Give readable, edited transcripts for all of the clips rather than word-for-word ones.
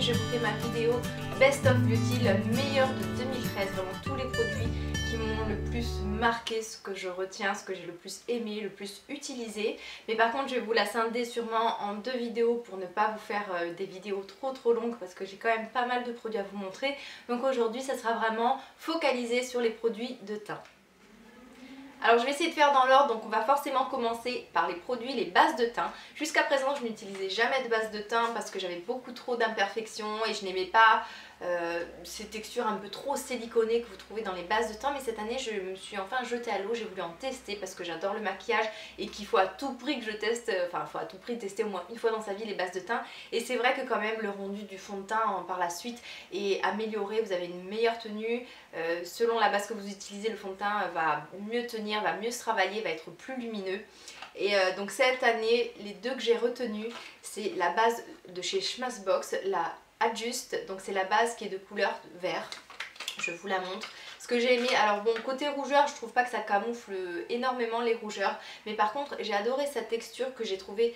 je vous fais ma vidéo Best of Beauty, le meilleur de 2013, vraiment tous les produits qui m'ont le plus marqué, ce que je retiens, ce que j'ai le plus aimé, le plus utilisé. Mais par contre je vais vous la scinder sûrement en 2 vidéos pour ne pas vous faire des vidéos trop longues parce que j'ai quand même pas mal de produits à vous montrer. Donc aujourd'hui ça sera vraiment focalisé sur les produits de teint. Alors je vais essayer de faire dans l'ordre, donc on va forcément commencer par les produits, les bases de teint. Jusqu'à présent je n'utilisais jamais de base de teint parce que j'avais beaucoup trop d'imperfections et je n'aimais pas ces textures un peu trop siliconées que vous trouvez dans les bases de teint. Mais cette année je me suis enfin jetée à l'eau, j'ai voulu en tester parce que j'adore le maquillage et qu'il faut à tout prix que je teste, enfin il faut à tout prix tester au moins une fois dans sa vie les bases de teint. Et c'est vrai que quand même le rendu du fond de teint par la suite est amélioré, vous avez une meilleure tenue. Selon la base que vous utilisez, le fond de teint va mieux tenir, va mieux se travailler, va être plus lumineux. Et donc cette année, les 2 que j'ai retenus, c'est la base de chez Smashbox, la Adjust, donc c'est la base qui est de couleur vert. Je vous la montre. Ce que j'ai aimé, alors bon, côté rougeur, je trouve pas que ça camoufle énormément les rougeurs, mais par contre j'ai adoré cette texture que j'ai trouvée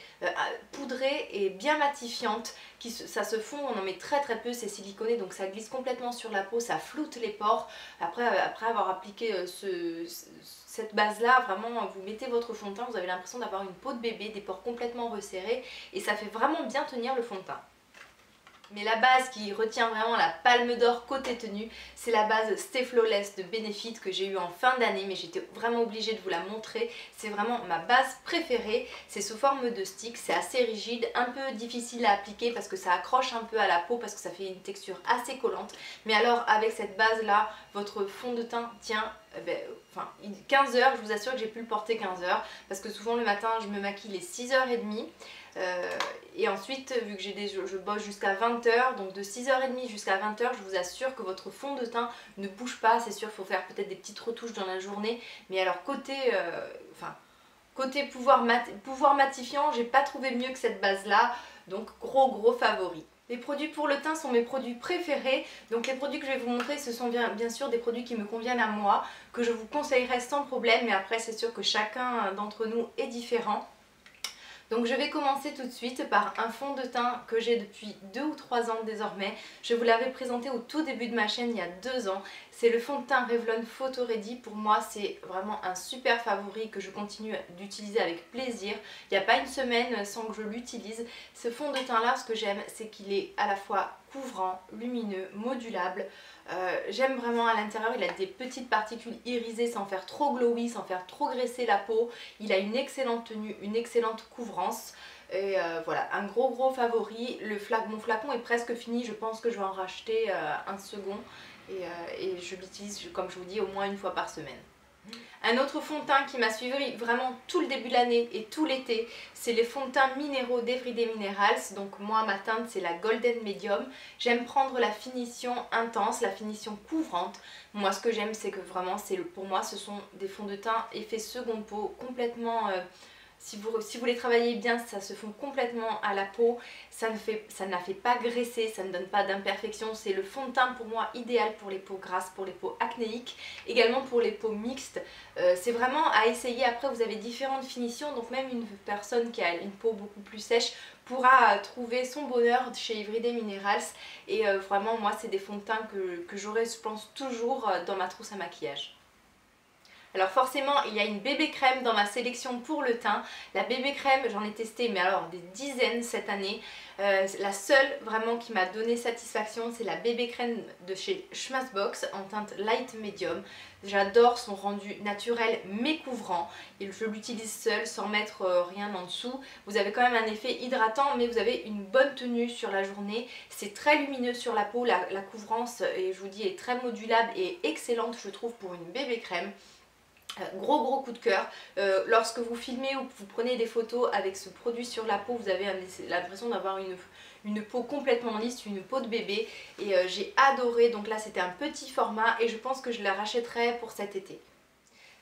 poudrée et bien matifiante, ça se fond, on en met très peu, c'est siliconé donc ça glisse complètement sur la peau, ça floute les pores. Après avoir appliqué cette base là, vraiment vous mettez votre fond de teint, vous avez l'impression d'avoir une peau de bébé, des pores complètement resserrés et ça fait vraiment bien tenir le fond de teint. Mais la base qui retient vraiment la palme d'or côté tenue, c'est la base Stay Flawless de Benefit que j'ai eu en fin d'année, mais j'étais vraiment obligée de vous la montrer. C'est vraiment ma base préférée, c'est sous forme de stick, c'est assez rigide, un peu difficile à appliquer parce que ça accroche un peu à la peau, parce que ça fait une texture assez collante. Mais alors avec cette base là, votre fond de teint tient 15 heures, je vous assure que j'ai pu le porter 15 heures, parce que souvent le matin je me maquille les 6h30. Et ensuite vu que je bosse jusqu'à 20h, donc de 6h30 jusqu'à 20h, je vous assure que votre fond de teint ne bouge pas. C'est sûr, il faut faire peut-être des petites retouches dans la journée, mais alors côté pouvoir matifiant, j'ai pas trouvé mieux que cette base là, donc gros favori. Les produits pour le teint sont mes produits préférés, donc les produits que je vais vous montrer ce sont bien sûr des produits qui me conviennent à moi, que je vous conseillerais sans problème, mais après c'est sûr que chacun d'entre nous est différent. Donc je vais commencer tout de suite par un fond de teint que j'ai depuis 2 ou 3 ans désormais. Je vous l'avais présenté au tout début de ma chaîne il y a 2 ans. C'est le fond de teint Revlon Photo Ready. Pour moi c'est vraiment un super favori que je continue d'utiliser avec plaisir. Il n'y a pas une semaine sans que je l'utilise. Ce fond de teint là, ce que j'aime, c'est qu'il est à la fois couvrant, lumineux, modulable. J'aime vraiment à l'intérieur, il a des petites particules irisées sans faire trop glowy, sans faire trop graisser la peau. Il a une excellente tenue, une excellente couvrance. Et voilà, un gros favori. Mon flacon est presque fini, je pense que je vais en racheter un second. Et je l'utilise, comme je vous dis, au moins une fois par semaine. Un autre fond de teint qui m'a suivi vraiment tout le début de l'année et tout l'été, c'est les fonds de teint minéraux d'Everyday Minerals. Donc moi ma teinte c'est la Golden Medium. J'aime prendre la finition intense, la finition couvrante. Moi ce que j'aime c'est que vraiment pour moi ce sont des fonds de teint effet seconde peau complètement... Si vous les travaillez bien, ça se fond complètement à la peau, ça ne la fait pas graisser, ça ne donne pas d'imperfection. C'est le fond de teint pour moi idéal pour les peaux grasses, pour les peaux acnéiques, également pour les peaux mixtes. C'est vraiment à essayer. Après vous avez différentes finitions, donc même une personne qui a une peau beaucoup plus sèche pourra trouver son bonheur chez Everyday Minerals. Et vraiment moi c'est des fonds de teint que j'aurai je pense toujours dans ma trousse à maquillage. Alors forcément il y a une bébé crème dans ma sélection pour le teint. La bébé crème j'en ai testé mais alors des dizaines cette année. La seule vraiment qui m'a donné satisfaction c'est la bébé crème de chez Smashbox en teinte light medium. J'adore son rendu naturel mais couvrant. Et je l'utilise seule sans mettre rien en dessous. Vous avez quand même un effet hydratant mais vous avez une bonne tenue sur la journée. C'est très lumineux sur la peau, la couvrance et je vous dis est très modulable et excellente je trouve pour une bébé crème. Gros coup de cœur. Lorsque vous filmez ou vous prenez des photos avec ce produit sur la peau, vous avez l'impression d'avoir une peau complètement lisse, une peau de bébé et j'ai adoré. Donc là c'était un petit format et je pense que je la rachèterai pour cet été.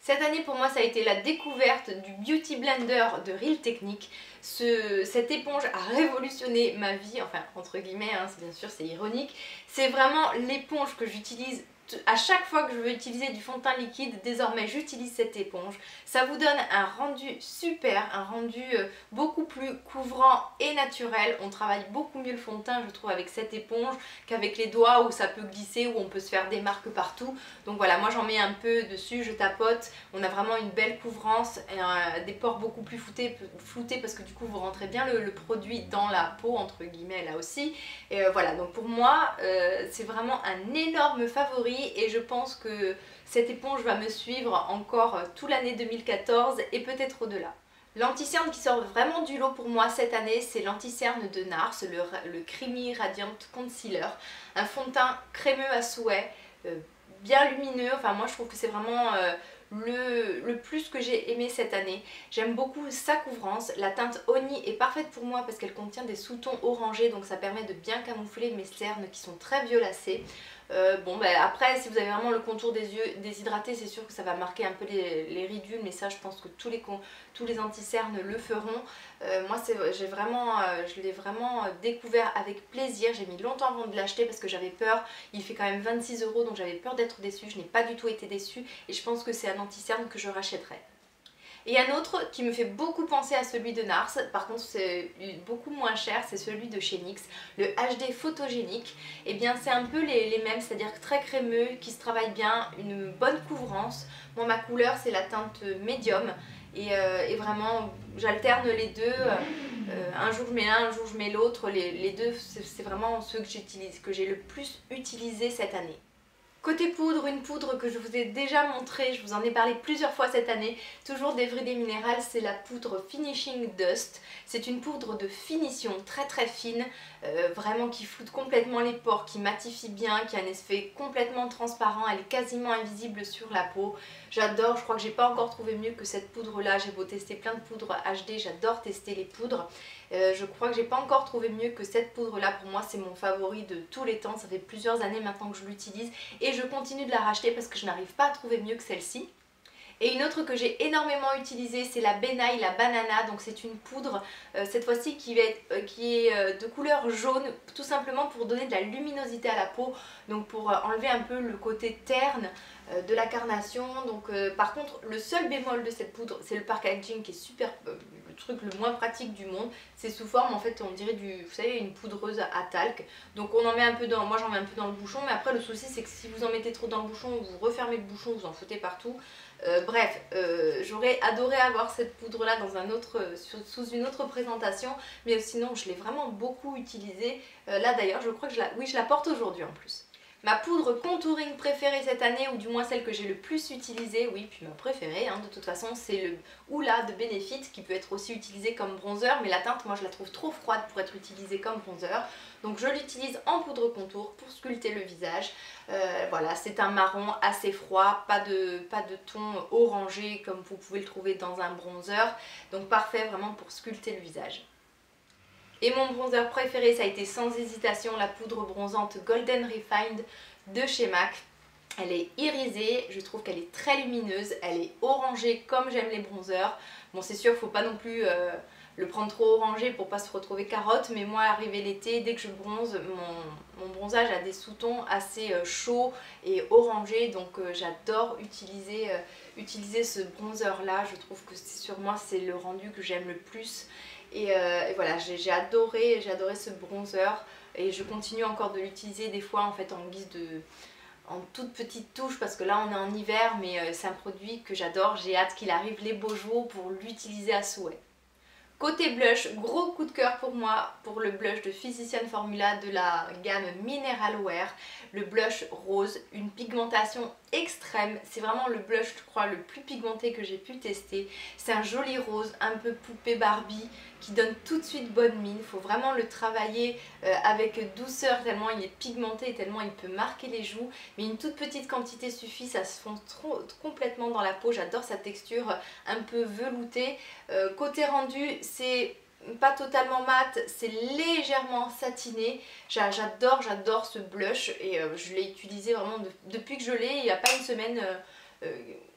Cette année pour moi ça a été la découverte du Beauty Blender de Real Techniques. Cette éponge a révolutionné ma vie, enfin entre guillemets, hein, bien sûr c'est ironique. C'est vraiment l'éponge que j'utilise à chaque fois que je veux utiliser du fond de teint liquide, désormais j'utilise cette éponge. Ça vous donne un rendu super, un rendu beaucoup plus couvrant et naturel. On travaille beaucoup mieux le fond de teint, je trouve, avec cette éponge qu'avec les doigts où ça peut glisser, où on peut se faire des marques partout. Donc voilà, moi j'en mets un peu dessus, je tapote. On a vraiment une belle couvrance, et des pores beaucoup plus floutés parce que du coup vous rentrez bien le produit dans la peau, entre guillemets, là aussi. Et voilà, donc pour moi, c'est vraiment un énorme favori et je pense que cette éponge va me suivre encore toute l'année 2014 et peut-être au-delà. L'anti-cerne qui sort vraiment du lot pour moi cette année, c'est l'anti-cerne de NARS, le Creamy Radiant Concealer. Un fond de teint crémeux à souhait, bien lumineux. Enfin moi je trouve que c'est vraiment le plus que j'ai aimé cette année. J'aime beaucoup sa couvrance. La teinte Honey est parfaite pour moi parce qu'elle contient des sous-tons orangés, donc ça permet de bien camoufler mes cernes qui sont très violacées. Après, si vous avez vraiment le contour des yeux déshydraté, c'est sûr que ça va marquer un peu les ridules, mais ça je pense que tous les anti-cernes le feront. Moi je l'ai vraiment découvert avec plaisir. J'ai mis longtemps avant de l'acheter parce que j'avais peur. Il fait quand même 26 € donc j'avais peur d'être déçue. Je n'ai pas du tout été déçue et je pense que c'est un anti-cerne que je rachèterai. Et un autre qui me fait beaucoup penser à celui de NARS, par contre c'est beaucoup moins cher, c'est celui de chez NYX, le HD Photogénique. Et bien c'est un peu les mêmes, c'est-à-dire très crémeux, qui se travaille bien, une bonne couvrance. Moi ma couleur c'est la teinte médium et vraiment j'alterne les deux. Un jour je mets l'un, un jour je mets l'autre. Les deux c'est vraiment ceux que j'utilise, que j'ai le plus utilisé cette année. Côté poudre, une poudre que je vous ai déjà montrée, je vous en ai parlé plusieurs fois cette année, toujours d'Everyday Mineral, c'est la poudre Finishing Dust. C'est une poudre de finition très fine, vraiment qui floute complètement les pores, qui matifie bien, qui a un effet complètement transparent, elle est quasiment invisible sur la peau. J'adore, je crois que j'ai pas encore trouvé mieux que cette poudre là, j'ai beau tester plein de poudres HD, j'adore tester les poudres. Je crois que j'ai pas encore trouvé mieux que cette poudre là, pour moi c'est mon favori de tous les temps, ça fait plusieurs années maintenant que je l'utilise et je continue de la racheter parce que je n'arrive pas à trouver mieux que celle-ci. Et une autre que j'ai énormément utilisée, c'est la Benai, la Banana. Donc c'est une poudre, cette fois-ci qui est de couleur jaune, tout simplement pour donner de la luminosité à la peau. Donc pour enlever un peu le côté terne de la carnation. Donc par contre, le seul bémol de cette poudre, c'est le packaging qui est super, le truc le moins pratique du monde. C'est sous forme, en fait, on dirait vous savez, une poudreuse à talc. Donc on en met un peu dans, moi j'en mets un peu dans le bouchon. Mais après le souci, c'est que si vous en mettez trop dans le bouchon, vous refermez le bouchon, vous en foutez partout. J'aurais adoré avoir cette poudre là dans sous une autre présentation, mais sinon je l'ai vraiment beaucoup utilisée. Là d'ailleurs je crois que je la porte aujourd'hui en plus. Ma poudre contouring préférée cette année, ou du moins celle que j'ai le plus utilisée, oui, puis ma préférée de toute façon, c'est le Hoola de Benefit, qui peut être aussi utilisé comme bronzer, mais la teinte moi je la trouve trop froide pour être utilisée comme bronzer, donc je l'utilise en poudre contour pour sculpter le visage. Voilà, c'est un marron assez froid, pas de ton orangé comme vous pouvez le trouver dans un bronzer, donc parfait vraiment pour sculpter le visage. Et mon bronzer préféré, ça a été sans hésitation la poudre bronzante Golden Refined de chez MAC. Elle est irisée, je trouve qu'elle est très lumineuse, elle est orangée comme j'aime les bronzers. Bon c'est sûr, faut pas non plus le prendre trop orangé pour pas se retrouver carotte, mais moi arrivé l'été, dès que je bronze, mon bronzage a des sous-tons assez chauds et orangés, donc j'adore utiliser ce bronzer là. Je trouve que sur moi c'est le rendu que j'aime le plus. Et voilà, j'ai adoré ce bronzer et je continue encore de l'utiliser des fois en fait en toute petite touche, parce que là on est en hiver, mais c'est un produit que j'adore. J'ai hâte qu'il arrive les beaux jours pour l'utiliser à souhait. Côté blush, gros coup de cœur pour moi pour le blush de Physician Formula de la gamme Mineral Wear. Le blush rose, une pigmentation extrême. C'est vraiment le blush, je crois, le plus pigmenté que j'ai pu tester. C'est un joli rose, un peu poupée Barbie, qui donne tout de suite bonne mine. Il faut vraiment le travailler avec douceur, tellement il est pigmenté et tellement il peut marquer les joues. Mais une toute petite quantité suffit, ça se fond complètement dans la peau. J'adore sa texture un peu veloutée. Côté rendu, c'est pas totalement mat, c'est légèrement satiné. J'adore ce blush et je l'ai utilisé vraiment depuis que je l'ai. Il n'y a pas une semaine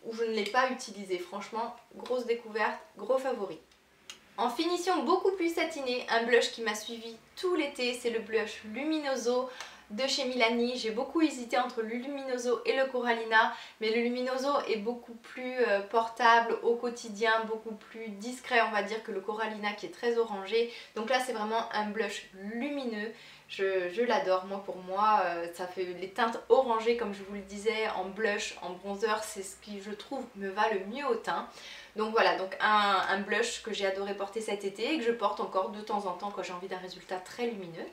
où je ne l'ai pas utilisé. Franchement, grosse découverte, gros favori. En finition beaucoup plus satinée, un blush qui m'a suivi tout l'été, c'est le blush Luminoso de chez Milani. J'ai beaucoup hésité entre le Luminoso et le Corallina, mais le Luminoso est beaucoup plus portable au quotidien, beaucoup plus discret on va dire que le Corallina qui est très orangé. Donc là c'est vraiment un blush lumineux. Je l'adore, pour moi ça fait les teintes orangées comme je vous le disais, en blush, en bronzer, c'est ce qui je trouve me va le mieux au teint. Donc voilà, donc un blush que j'ai adoré porter cet été et que je porte encore de temps en temps quand j'ai envie d'un résultat très lumineux.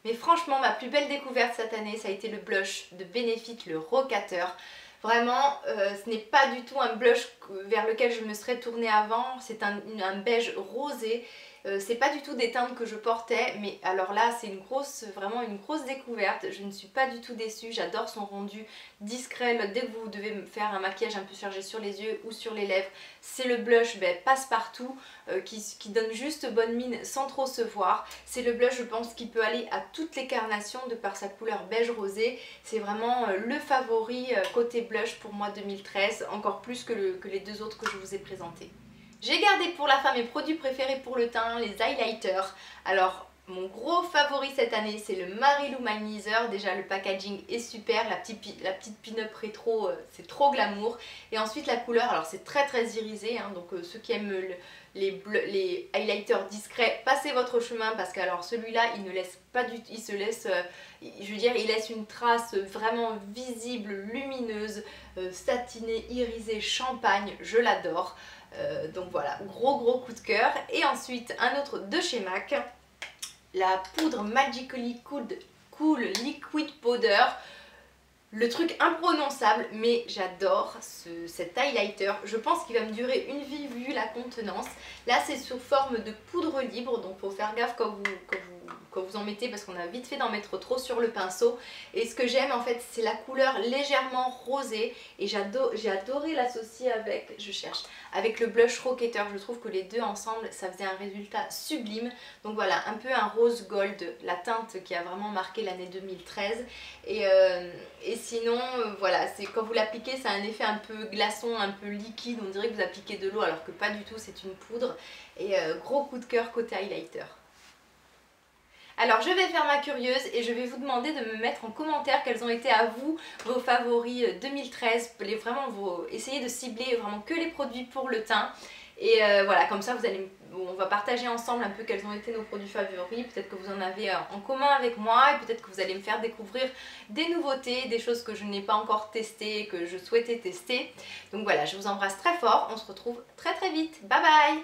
Mais franchement ma plus belle découverte cette année ça a été le blush de Benefit, le Rocateur. Vraiment ce n'est pas du tout un blush vers lequel je me serais tournée avant, c'est un beige rosé. C'est pas du tout des teintes que je portais, mais alors là c'est vraiment une grosse découverte. Je ne suis pas du tout déçue, j'adore son rendu discret. Dès que vous devez faire un maquillage un peu chargé sur les yeux ou sur les lèvres, c'est le blush passe-partout qui donne juste bonne mine sans trop se voir. C'est le blush je pense qui peut aller à toutes les carnations de par sa couleur beige rosé. C'est vraiment le favori côté blush pour moi 2013, encore plus que les deux autres que je vous ai présentés. J'ai gardé pour la fin mes produits préférés pour le teint, les highlighters. Alors mon gros favori cette année c'est le Mary Lou Manizer. Déjà le packaging est super, la petite pin-up rétro c'est trop glamour. Et ensuite la couleur, alors c'est très irisé hein, donc ceux qui aiment les highlighters discrets, passez votre chemin parce que alors celui-là il ne laisse pas du tout, il se laisse, je veux dire il laisse une trace vraiment visible, lumineuse, satinée, irisée, champagne, je l'adore. Donc voilà, gros coup de cœur. Et ensuite un autre de chez MAC, la poudre Magically Cool Liquid Powder. Le truc imprononçable, mais j'adore cet highlighter. Je pense qu'il va me durer une vie vu la contenance. Là c'est sous forme de poudre libre, donc faut faire gaffe quand vous en mettez parce qu'on a vite fait d'en mettre trop sur le pinceau. Et ce que j'aime en fait c'est la couleur légèrement rosée et j'ai adoré l'associer avec le blush Rocateur. Je trouve que les deux ensemble ça faisait un résultat sublime. Donc voilà, un peu un rose gold, la teinte qui a vraiment marqué l'année 2013. Et sinon voilà, c'est quand vous l'appliquez ça a un effet un peu glaçon, un peu liquide, on dirait que vous appliquez de l'eau alors que pas du tout, c'est une poudre. Et gros coup de cœur côté highlighter. Alors je vais faire ma curieuse et je vais vous demander de me mettre en commentaire quels ont été à vous vos favoris 2013. Essayez de cibler vraiment que les produits pour le teint. Et voilà, comme ça on va partager ensemble un peu quels ont été nos produits favoris. Peut-être que vous en avez en commun avec moi et peut-être que vous allez me faire découvrir des nouveautés, des choses que je n'ai pas encore testées et que je souhaitais tester. Donc voilà, je vous embrasse très fort, on se retrouve très vite. Bye bye!